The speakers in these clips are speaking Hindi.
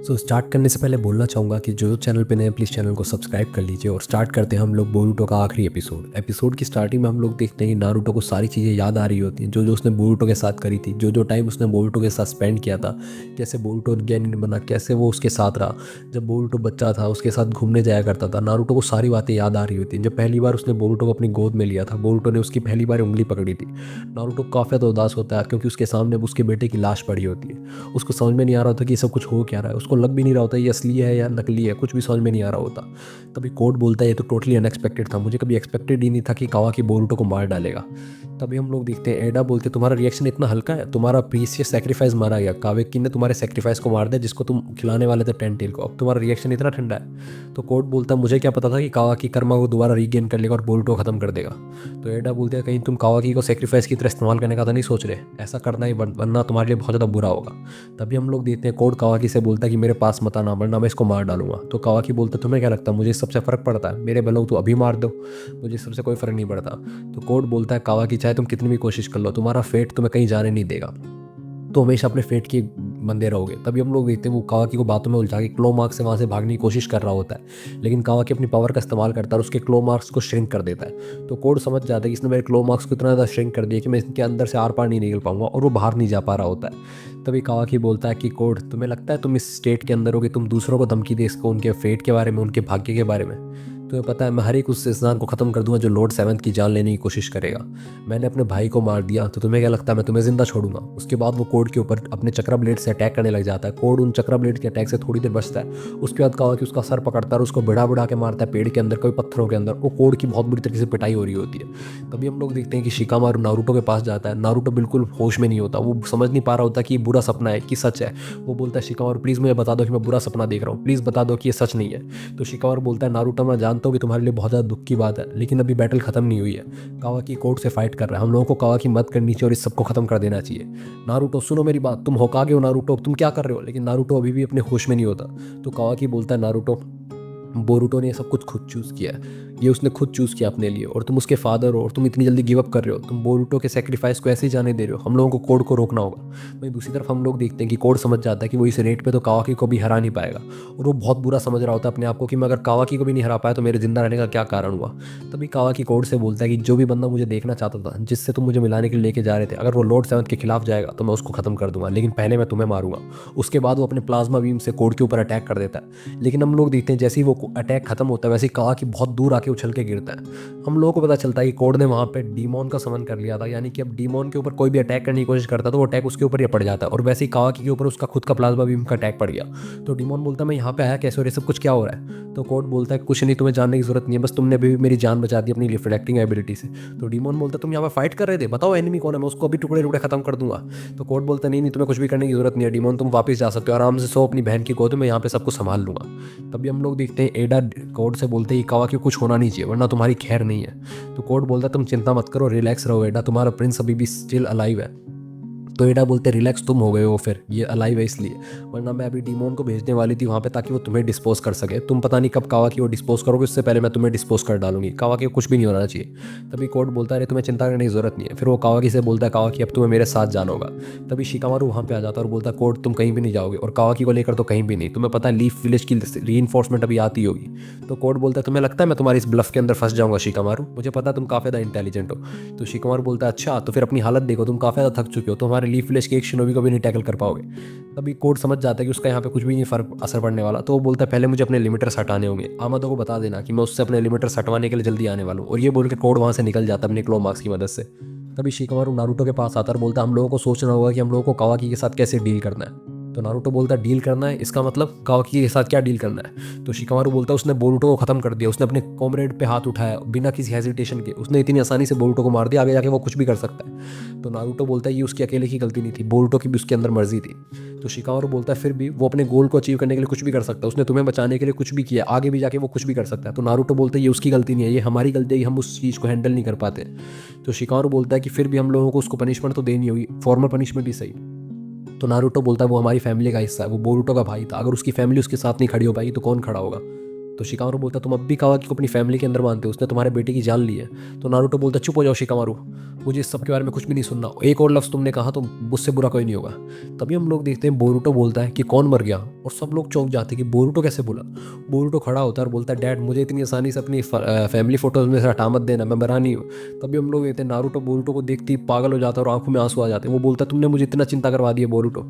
स्टार्ट करने से पहले बोलना चाहूँगा कि जो चैनल पे नए हैं प्लीज़ चैनल को सब्सक्राइब कर लीजिए और स्टार्ट करते हैं हम लोग बोरूटो का आखिरी एपिसोड की स्टार्टिंग में हम लोग देखते हैं कि नारुतो को सारी चीज़ें याद आ रही होती हैं जो जो उसने बोरूटो के साथ करी थी, जो जो टाइम उसने बोरूटो के साथ स्पेंड किया था, कैसे बोरूटो गेनिन बना, कैसे वो उसके साथ रहा। जब बोरूटो बच्चा था उसके साथ घूमने जाया करता था, नारुतो को सारी बातें याद आ रही होती हैं। जब पहली बार उसने बोरूटो को अपनी गोद में लिया था, बोरूटो ने उसकी पहली बार उंगली पकड़ी थी, नारुतो काफ़ी ज़्यादा उदास होता है क्योंकि उसके सामने उसके बेटे की लाश पड़ी होती है। उसको समझ में नहीं आ रहा होता कि ये सब कुछ हो क्या रहा है, उसको लग भी नहीं रहा होता ये असली है या नकली है, कुछ भी समझ में नहीं आ रहा होता। तभी कोड बोलता है ये तो टोटली अनएक्सपेक्टेड था, मुझे कभी एक्सपेक्टेड ही नहीं था कि कावाकी बोरुटो को मार डालेगा। तभी हम लोग देखते हैं एडा बोलते तुम्हारा रिएक्शन इतना हल्का है, तुम्हारा प्रीसियस सेक्रीफाइस मारा गया, कावेकी ने तुम्हारे सेक्रीफाइस को मार दिया जिसको तुम खिलाने वाले थे टेंटेल को, अब तुम्हारा रिएक्शन इतना ठंडा है। तो कोड बोलता है मुझे क्या पता था कि कावाकी कर्मा को दोबारा रीगेन कर लेगा और बोरुटो खत्म कर देगा। तो एडा बोलते हैं कहीं तुम कावाकी को सेक्रीफाइस की तरह इस्तेमाल करने का तो नहीं सोच रहे, ऐसा करना ही वरना तुम्हारे लिए बहुत ज़्यादा बुरा होगा। तभी हम लोग देखते हैं कोड कावाकी से बोलता है कि मेरे पास मत आना वरना मैं इसको मार डालूंगा। तो कावाकी बोलता है तुम्हें क्या लगता है मुझे इस सबसे फ़र्क पड़ता है, मेरे भले तो अभी मार दो, मुझे इस सबसे कोई फ़र्क नहीं पड़ता। तो कोड बोलता है कावाकी चाहे तुम कितनी भी कोशिश कर लो तुम्हारा फेट तुम्हें कहीं जाने नहीं देगा, तो हमेशा अपने फेट के बंदे रहोगे। तभी हम लोग देखते हैं वो कावाकी को बातों में उलझा के क्लो मार्क्स से वहाँ से भागने की कोशिश कर रहा होता है, लेकिन कावाकी अपनी पावर का इस्तेमाल करता है और उसके क्लो मार्क्स को श्रिंक कर देता है। तो कोड समझ जाता है कि इसने मेरे क्लो मार्क्स को इतना ज़्यादा श्रिंक कर दिया कि मैं इनके अंदर से आर पार नहीं निकल पाऊंगा, और वो बाहर नहीं जा पा रहा होता है। तभी कावाकी बोलता है कि कोड तुम्हें लगता है तुम इस स्टेट के अंदर हो कि तुम दूसरों को धमकी दे इसको उनके फेट के बारे में, उनके भाग्य के बारे में। तुम्हें पता है मैं हर एक उस इंसान को ख़त्म कर दूंगा जो लॉर्ड सेवंथ की जान लेने की कोशिश करेगा। मैंने अपने भाई को मार दिया तो तुम्हें क्या लगता है मैं तुम्हें जिंदा छोड़ूंगा। उसके बाद वो कोड के ऊपर अपने चक्रा ब्लेड से अटैक करने लग जाता है। कोड उन चक्रा ब्लेड के अटैक से थोड़ी देर बचता है, उसके बाद कहा कि उसका सर पकड़ता है और उसको बिड़ा बिड़ा के मारता है पेड़ के अंदर, कोई पत्थरों के अंदर। वो कोड की बहुत बुरी तरीके से पिटाई हो रही होती है। तभी हम लोग देखते हैं कि शिकामारू नारुतो के पास जाता है। नारुतो बिल्कुल होश में नहीं होता, वो समझ नहीं पा रहा होता कि ये बुरा सपना है कि सच है। वो बोलता है शिकामारू प्लीज़ मुझे बता दो कि मैं बुरा सपना देख रहा हूँ, प्लीज़ बता दो कि ये सच नहीं है। तो शिकामारू बोलता है नारुतो मैं जानता हूँ कि तुम्हारे लिए बहुत ज़्यादा दुख की बात है, लेकिन अभी बैटल खत्म नहीं हुई है। कावाकी कोर्ट से फाइट कर रहा है, हम लोगों को कावाकी मत करनी चाहिए और इस सबको खत्म कर देना चाहिए। नारुतो सुनो मेरी बात, तुम होकागे हो नारुतो, तुम क्या कर रहे हो। लेकिन नारुतो अभी भी अपने होश में नहीं होता। तो कावाकी बोलता है नारुतो बोरुटो ने ये सब कुछ खुद चूज़ किया है, ये उसने खुद चूज़ किया अपने लिए, और तुम उसके फादर हो और तुम इतनी जल्दी गिव अप कर रहे हो, तुम बोरुटो के सेक्रीफाइस को ऐसे ही जाने दे रहे हो। हम लोगों को कोड को रोकना होगा। वहीं दूसरी तरफ हम लोग देखते हैं कि कोड समझ जाता है कि वो इस रेट पे तो कावाकी को भी हरा नहीं पाएगा, और वो बहुत बुरा समझ रहा होता है अपने आप को कि मैं अगर कावाकी को भी नहीं हरा पाया तो मेरे जिंदा रहने का क्या कारण हुआ। तभी कावाकी कोड से बोलता है कि जो भी बंदा मुझे देखना चाहता था, जिससे तुम मुझे मिलाने के लिए लेके जा रहे थे, अगर वो लॉर्ड सेवंथ के खिलाफ जाएगा तो मैं उसको खत्म कर दूंगा, लेकिन पहले मैं तुम्हें मारूंगा। उसके बाद वो अपने प्लाज्मा बीम से कोड के ऊपर अटैक कर देता है। लेकिन हम लोग देखते हैं जैसे ही वो अटैक खत्म होता है वैसे ही कावाकी बहुत दूर आके उछल के गिरता है। हम लोगों को पता चलता है कि कोड ने वहाँ पे डीमॉन का समन कर लिया था, यानी कि अब डीमॉन के ऊपर कोई भी अटैक करने की कोशिश करता तो वो अटैक उसके ऊपर ही पड़ जाता है, और वैसे ही कावाकी के ऊपर उसका खुद का प्लाज्मा बीम का अटैक पड़ गया। तो डीमॉन बोलता है मैं यहाँ पे आया कैसे और ये सब कुछ क्या हो रहा है। तो कोड बोलता है कुछ नहीं, तुम्हें जानने की जरूरत नहीं है, बस तुमने अभी मेरी जान बचा दी अपनी रिफ्लेक्टिंग एबिलिटी से। तो डीमॉन बोलता है तुम यहाँ पे फाइट कर रहे थे, बताओ एनिमी कौन है, मैं उसको अभी टुकड़े टुकड़े खत्म कर दूंगा। तो कोड बोलता है नहीं नहीं तुम्हें कुछ भी करने की जरूरत नहीं है डीमॉन, तुम वापस जा सकते हो, आराम से सो अपनी बहन की गोद में, यहाँ पे सब कुछ संभाल लूंगा। तभी हम लोग देखते हैं एडा कोड से बोलते हैं कावाकी को कुछ होना नहीं चाहिए वरना तुम्हारी खैर नहीं है। तो कोड बोलता है तुम चिंता मत करो, रिलैक्स रहो एडा, तुम्हारा प्रिंस अभी भी स्टिल अलाइव है। तो एडा बोलते रिलैक्स तुम हो गए हो, फिर ये अलाइव है इसलिए, वरना मैं अभी डीमोन को भेजने वाली थी वहाँ पे ताकि वो तुम्हें डिस्पोज कर सके। तुम पता नहीं कब कावाकी को डिस्पोज करोगे, उससे पहले मैं तुम्हें डिस्पोज कर डालूंगी, कावाकी को कुछ भी नहीं होना चाहिए। तभी कोड बोलता है तुम्हें चिंता करने की जरूरत नहीं है। फिर वो कावाकी से बोलता है कावाकी अब तुम्हें मेरे साथ जाना होगा। तभी शिकामारू वहाँ पे आ जाता है और बोलता है कोड तुम कहीं भी नहीं जाओगे, और कावाकी को लेकर तो कहीं भी नहीं, तुम्हें पता है लीफ विलेज की रीइंफोर्समेंट अभी आती होगी। तो कोड बोलता है तुम्हें लगता है मैं तुम्हारी इस ब्लफ के अंदर फंस जाऊंगा शिकामारू, मुझे पता है तुम काफ़ी ज़्यादा इंटेलिजेंट हो। तो शिकामारू बोलता है अच्छा तो फिर अपनी हालत देखो, तुम काफ़ी ज़्यादा थक चुके हो, तुम्हारे लीफ विलेज के एक शिनोबी को भी नहीं टैकल कर पाओगे। तभी कोड समझ जाता है कि उसका यहाँ पे कुछ भी नहीं फर्क असर पड़ने वाला। तो वो बोलता है पहले मुझे अपने लिमिटर्स हटाने होंगे, आमादो को बता देना कि मैं उससे अपने लिमिटर्स हटवाने के लिए जल्दी आने वाला हूँ। और ये बोल के कोड वहाँ से निकल जाता है अपने क्लो मार्क्स की मदद से। तभी शिकामारू नारुतो के पास आता है और बोलता है हम लोगों को सोचना होगा कि हम लोगों को कावाकी के साथ कैसे डील करना है। तो नारुतो बोलता है डील करना है, इसका मतलब कावाकी के साथ क्या डील करना है। तो शिकामारू बोलता है उसने बोरुटो को खत्म कर दिया, उसने अपने कॉमरेड पे हाथ उठाया बिना किसी हेजिटेशन के, उसने इतनी आसानी से बोरुटो को मार दिया, आगे जाके वो कुछ भी कर सकता है। तो नारुतो बोलता है ये उसकी अकेले की गलती नहीं थी, बोरुटो की भी उसके अंदर मर्जी थी। तो शिकामारू बोलता है फिर भी वो अपने गोल को अचीव करने के लिए कुछ भी कर सकता है, उसने तुम्हें बचाने के लिए कुछ भी किया, आगे भी जाके वो कुछ भी कर सकता है। तो नारुतो बोलता है ये उसकी गलती नहीं है, ये हमारी गलती है कि हम उस चीज़ को हैंडल नहीं कर पाते। तो शिकामारू बोलता है कि फिर भी हम लोगों को उसको पनिशमेंट तो देनी होगी, फॉर्मल पनिशमेंट ही सही। तो नारुतो बोलता है वो हमारी फैमिली का हिस्सा है, वो बोरुटो का भाई था, अगर उसकी फैमिली उसके साथ नहीं खड़ी हो पाई तो कौन खड़ा होगा। तो शिकामारू बोलता तुम अब भी कावाकी को अपनी फैमिली के अंदर मानते हो, उसने तुम्हारे बेटे की जान ली है। तो नारुतो बोलता चुप हो जाओ शिकामारू, मुझे इस सब के बारे में कुछ भी नहीं सुनना, एक और लफ्ज़ तुमने कहा तो मुझसे बुरा कोई नहीं होगा। तभी हम लोग देखते हैं बोरुटो बोलता है कि कौन मर गया, और सब लोग चौंक जाते हैं कि बोरुटो कैसे बोला। बोरुटो खड़ा होता है और बोलता है डैड मुझे इतनी आसानी से अपनी फैमिली फोटोज में से हटा मत देना, मैं मरा नहीं हूँ। तभी हम लोग देखते हैं नारुतो बोरुटो को देखते ही पागल हो जाता है और आंखों में आंसू आ जाते हैं। वो बोलता है तुमने मुझे इतना चिंता करवा दिया बोरुटो।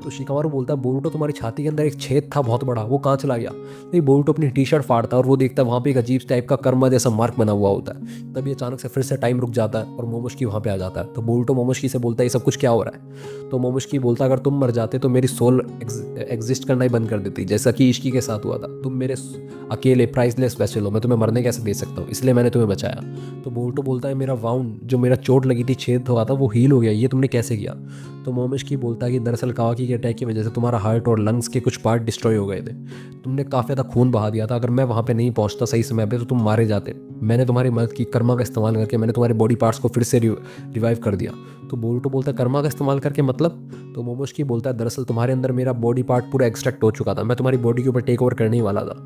तो शिकामारू बोलता है बोरुटो तुम्हारी छाती के अंदर एक छेद था बहुत बड़ा, वो कहाँ चला गया। नहीं, बोरुटो अपनी टी शर्ट फाड़ता है और वो देखता है वहाँ पे एक अजीब टाइप का कर्मा जैसा मार्क बना हुआ होता है। तभी अचानक से फिर से टाइम रुक जाता है और मोमोशिकी वहाँ पे आ जाता है। तो बोरुटो मोमोशिकी से बोलता है ये सब कुछ क्या हो रहा है। तो मोमोशिकी बोलता है अगर तुम मर जाते तो मेरी सोल एग्जिस्ट करना ही बंद कर देती, जैसा कि इश्की के साथ हुआ था। तुम मेरे अकेले प्राइसलेस वेसल हो, मैं तुम्हें मरने कैसे दे सकता हूँ, इसलिए मैंने तुम्हें बचाया। तो बोरुटो बोलता है मेरा वाउंड, जो मेरा चोट लगी थी, छेद हुआ था, वो हील हो गया, ये तुमने कैसे किया। तो मोमोशिकी बोलता है कि दरअसल कावाकी के अटैक की वजह से तुम्हारा हार्ट और लंग्स के कुछ पार्ट डिस्ट्रॉय हो गए थे, तुमने काफ़ी ज़्यादा खून बहा दिया था, अगर मैं वहाँ पे नहीं पहुँचता सही समय पे तो तुम मारे जाते। मैंने तुम्हारी मदद की, कर्मा का इस्तेमाल करके मैंने तुम्हारे बॉडी पार्ट्स को फिर से रिवाइव कर दिया। तो बोरुटो बोलता है कर्मा का इस्तेमाल करके मतलब। तो मोमोशिकी बोलता है दरअसल तुम्हारे अंदर मेरा बॉडी पार्ट पूरा एक्सट्रैक्ट हो चुका था, मैं तुम्हारी बॉडी के ऊपर टेक ओवर करने ही वाला था,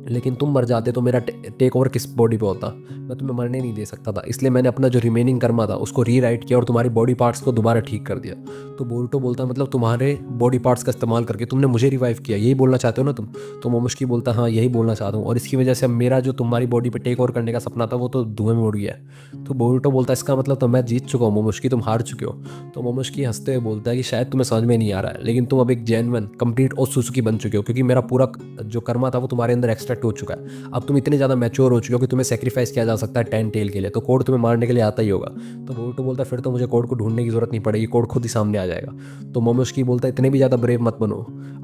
लेकिन तुम मर जाते तो मेरा टेक ओवर किस बॉडी पे होता, मैं तुम्हें मरने नहीं दे सकता था, इसलिए मैंने अपना जो रिमेनिंग कर्मा था उसको रीराइट किया और तुम्हारी बॉडी पार्ट्स को दोबारा ठीक कर दिया। तो बोरुटो बोलता है मतलब तुम्हारे बॉडी पार्ट्स का इस्तेमाल करके तुमने मुझे रिवाइव किया, यही बोलना चाहते हो ना तुम। तो मोमोशिकी बोलता है हाँ यही बोलना चाहता हूँ, और इसकी वजह से अब मेरा जो तुम्हारी बॉडी पे टेक ओवर करने का सपना था वो तो धुएं में उड़ गया है। तो बोरुटो बोलता है इसका मतलब तो मैं जीत चुका हूँ मोमोशिकी, तुम हार चुके हो। तो मोमोशिकी हंसते हुए बोलता है कि शायद तुम्हें समझ में नहीं आ रहा है, लेकिन तुम अब एक जेन्युइन कंप्लीट ओत्सुजुकी बन चुके हो, क्योंकि मेरा पूरा जो कर्मा था वो तुम्हारे अंदर एक्सट्रैक्ट हो चुका है। अब तुम इतने ज़्यादा मैच्योर हो चुके हो कि तुम्हें सेक्रीफाइस किया जा सकता है 10 टेल के लिए, तो कोड तुम्हें मारने के लिए आता ही होगा। तो बोरुटो बोलता है फिर तो मुझे कोड को ढूंढने की जरूरत नहीं पड़ेगी, कोड खुद ही सामने आ जाएगा। तो मोमोशिकी बोलता है इतने भी ज़्यादा ब्रेव मत बनो,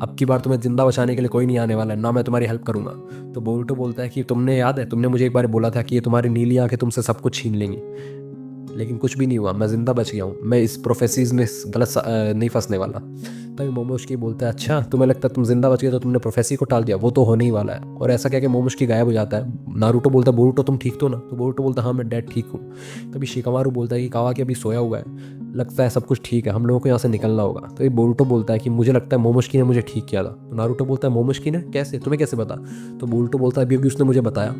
अब की बार तुम्हें जिंदा बचाने के लिए कोई नहीं आने वाला है, ना मैं तुम्हारी हेल्प करूंगा। तो बोरुटो बोलता है कि तुमने याद है तुमने मुझे एक बार बोला था कि ये तुम्हारी नीली आंखें तुमसे सब कुछ छीन लेंगी, लेकिन कुछ भी नहीं हुआ, मैं ज़िंदा बच गया हूँ, मैं इस प्रोफेसीज में नहीं फंसने वाला। तभी मोमोशिकी बोलता है अच्छा तुम्हें लगता है तुम जिंदा बच गए तो तुमने प्रोफेसी को टाल दिया, वो तो होने ही वाला है। और ऐसा कह के मोमोशिकी गायब हो जाता है। नारुतो बोलता है बोरुटो तुम ठीक तो ना। तो बोरुटो बोलता है हाँ मैं डैड ठीक हूँ। तभी शिकामारू बोलता है कि कावाकी अभी सोया हुआ है, लगता है सब कुछ ठीक है, हम लोगों को यहाँ से निकलना होगा। तो ये बोरुटो बोलता है कि मुझे लगता है मोमोशिकी ने मुझे ठीक किया था। तो नारुतो बोलता है मोमोशिकी ने कैसे, तुम्हें कैसे पता। तो बोरुटो बोलता है अभी अभी उसने मुझे बताया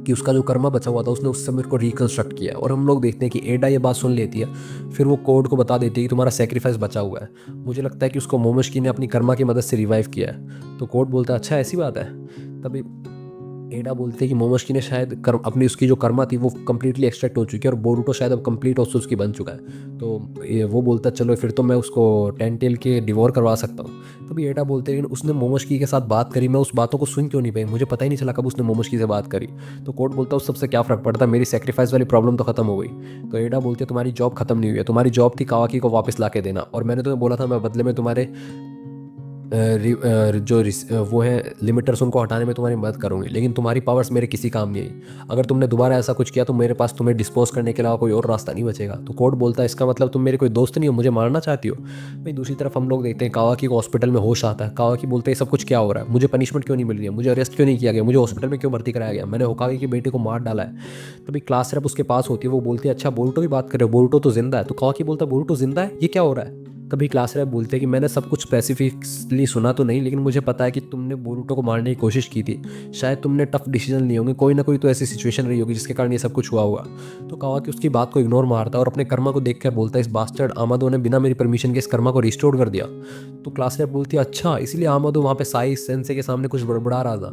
कि उसका जो कर्मा बचा हुआ था उसने उससे मेरे को रिकंस्ट्रक्ट किया। और हम लोग देखते हैं कि एडा ये बात सुन लेती है, फिर वो कोड को बता देती है कि तुम्हारा सेक्रीफाइस बचा हुआ है, मुझे लगता है कि उसको मोमोशिकी ने अपनी कर्मा की मदद से रिवाइव किया है। तो कोड बोलता है अच्छा ऐसी बात है। तभी एडा बोलते हैं कि मोमोशिकी ने शायद अपनी उसकी जो कर्मा थी वो कम्प्लीटली एक्सट्रैक्ट हो चुकी है और बोरुटो शायद अब कंप्लीट ओत्सुजुकी बन चुका है। तो वो बोलता है चलो फिर तो मैं उसको 10 टेल के डिवोर करवा सकता हूँ। तभी एडा बोलते हैं उसने मोमोशिकी के साथ बात करी, मैं उस बातों को सुन क्यों नहीं पाई, मुझे पता ही नहीं चला कब उसने मोमोशिकी से बात करी। तो कोर्ट बोलता है उस सबसे क्या फ़र्क पड़ता है, मेरी सेक्रीफाइस वाली प्रॉब्लम तो खत्म हो गई। तो एडा बोलते हैं तुम्हारी जॉब खत्म नहीं हुई है, तुम्हारी जॉब थी कावाकी को वापस ला के देना, और मैंने तुम्हें बोला था मैं बदले में तुम्हारे वो हैं लिमिटर्स उनको हटाने में तुम्हारी मदद करूँगी, लेकिन तुम्हारी पावर्स मेरे किसी काम नहीं आई। अगर तुमने दोबारा ऐसा कुछ किया तो मेरे पास तुम्हें डिस्पोज करने के अलावा कोई और रास्ता नहीं बचेगा। तो कोर्ट बोलता है इसका मतलब तुम मेरे कोई दोस्त नहीं हो, मुझे मारना चाहती हो। भाई दूसरी तरफ हम लोग देखते हैं कावाकी को हॉस्पिटल में होश आता है। कावाकी बोलते हैं सब कुछ क्या हो रहा है, मुझे पनिशमेंट क्यों नहीं मिल रही है, मुझे अरेस्ट क्यों नहीं किया गया, मुझे हॉस्पिटल में क्यों भर्ती कराया गया, मैंने होकागे के बेटे को मार डाला है। तभी क्लास रेप उसके पास होती है, वो बोलती है अच्छा बोरुटो की बात कर रहे हो, बोरुटो तो जिंदा है। तो कावाकी बोलता है बोरुटो जिंदा है, ये क्या हो रहा है। तभी क्लास रैप बोलते हैं कि मैंने सब कुछ स्पेसिफिकली सुना तो नहीं, लेकिन मुझे पता है कि तुमने बोरुटो को मारने की कोशिश की थी, शायद तुमने टफ डिसीजन लिए होंगे, कोई ना कोई तो ऐसी सिचुएशन रही होगी जिसके कारण ये सब कुछ हुआ होगा। तो कावाकी उसकी बात को इग्नोर मारता है और अपने कर्मा को देखकर बोलता है इस बास्टर्ड आमादो ने बिना मेरी परमिशन के इस कर्मा को रिस्टोर कर दिया। तो क्लास रैप बोलती है अच्छा इसलिए आमादो वहाँ पे साई सेंसे के सामने कुछ बड़बड़ा रहा था।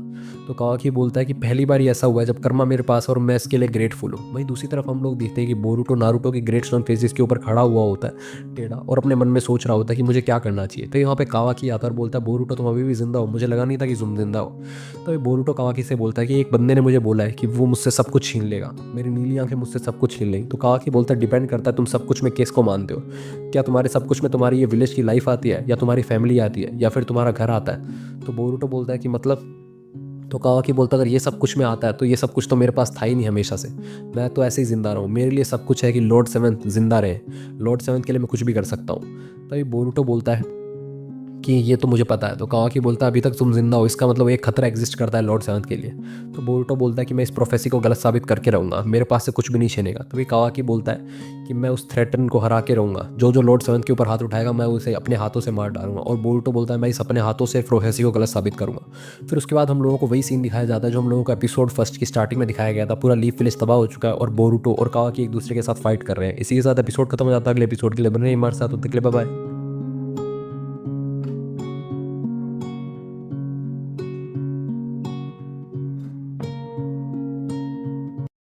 तो कावाकी बोलता है कि पहली बार ही ऐसा हुआ है जब कर्मा मेरे पास है और मैं इसके लिए ग्रेटफुल हूँ। वहीं दूसरी तरफ हम लोग देखते हैं कि बोरुटो नारुतो की ग्रेट स्टोन फेसिस के ऊपर खड़ा हुआ होता है टेढ़ा, और अपने मन में सोच रहा होता है कि मुझे क्या करना चाहिए। तो यहाँ पे कावाकी आता है और बोलता है बोरुटो तुम अभी भी जिंदा हो, मुझे लगा नहीं था कि तुम जिंदा हो। तो बोरुटो कावाकी से बोलता है कि एक बंदे ने मुझे बोला है कि वो मुझसे सब कुछ छीन लेगा, मेरी नीली आंखें मुझसे सब कुछ छीन लेंगी। तो कावाकी बोलता है डिपेंड करता है तुम सब कुछ में किस को मानते हो, क्या तुम्हारे सब कुछ में तुम्हारी ये विलेज की लाइफ आती है, या तुम्हारी फैमिली आती है, या फिर तुम्हारा घर आता है। तो बोरुटो बोलता है कि मतलब। तो कावाकी बोलता अगर ये सब कुछ में आता है तो ये सब कुछ तो मेरे पास था ही नहीं हमेशा से, मैं तो ऐसे ही ज़िंदा रहूँ, मेरे लिए सब कुछ है कि लॉर्ड सेवंथ जिंदा रहे, लॉर्ड सेवंथ के लिए मैं कुछ भी कर सकता हूँ। तभी बोरुटो बोलता है कि ये तो मुझे पता है। तो कावाकी बोलता है अभी तक तुम जिंदा हो, इसका मतलब एक खतरा एग्जिस्ट करता है लॉर्ड सेवंथ के लिए। तो बोरुटो बोलता है कि मैं इस प्रोफेसी को गलत साबित करके रहूँगा, मेरे पास से कुछ भी नहीं छिनेगा। तभी कावाकी बोलता है कि मैं उस थ्रेटन को हरा के रहूँगा, जो जो लॉर्ड सेवंथ के ऊपर हाथ उठाएगा मैं उसे अपने हाथों से मार डालूंगा। और बोरुटो बोलता है मैं इस अपने हाथों से प्रोफेसी को गलत साबित करूँगा। फिर उसके बाद हम लोगों को वही सीन दिखाया जाता है जो हम लोगों को एपिसोड फर्स्ट की स्टार्टिंग में दिखाया गया था। पूरा लीफ विलेज तबाह हो चुका है और बोरुटो और कावाकी एक दूसरे के साथ फाइट कर रहे हैं। इसी के साथ एपिसोड खत्म हो जाता है। अगले एपिसोड के लिए बने रहिए हमारे साथ, तब तक के लिए बाय बाय।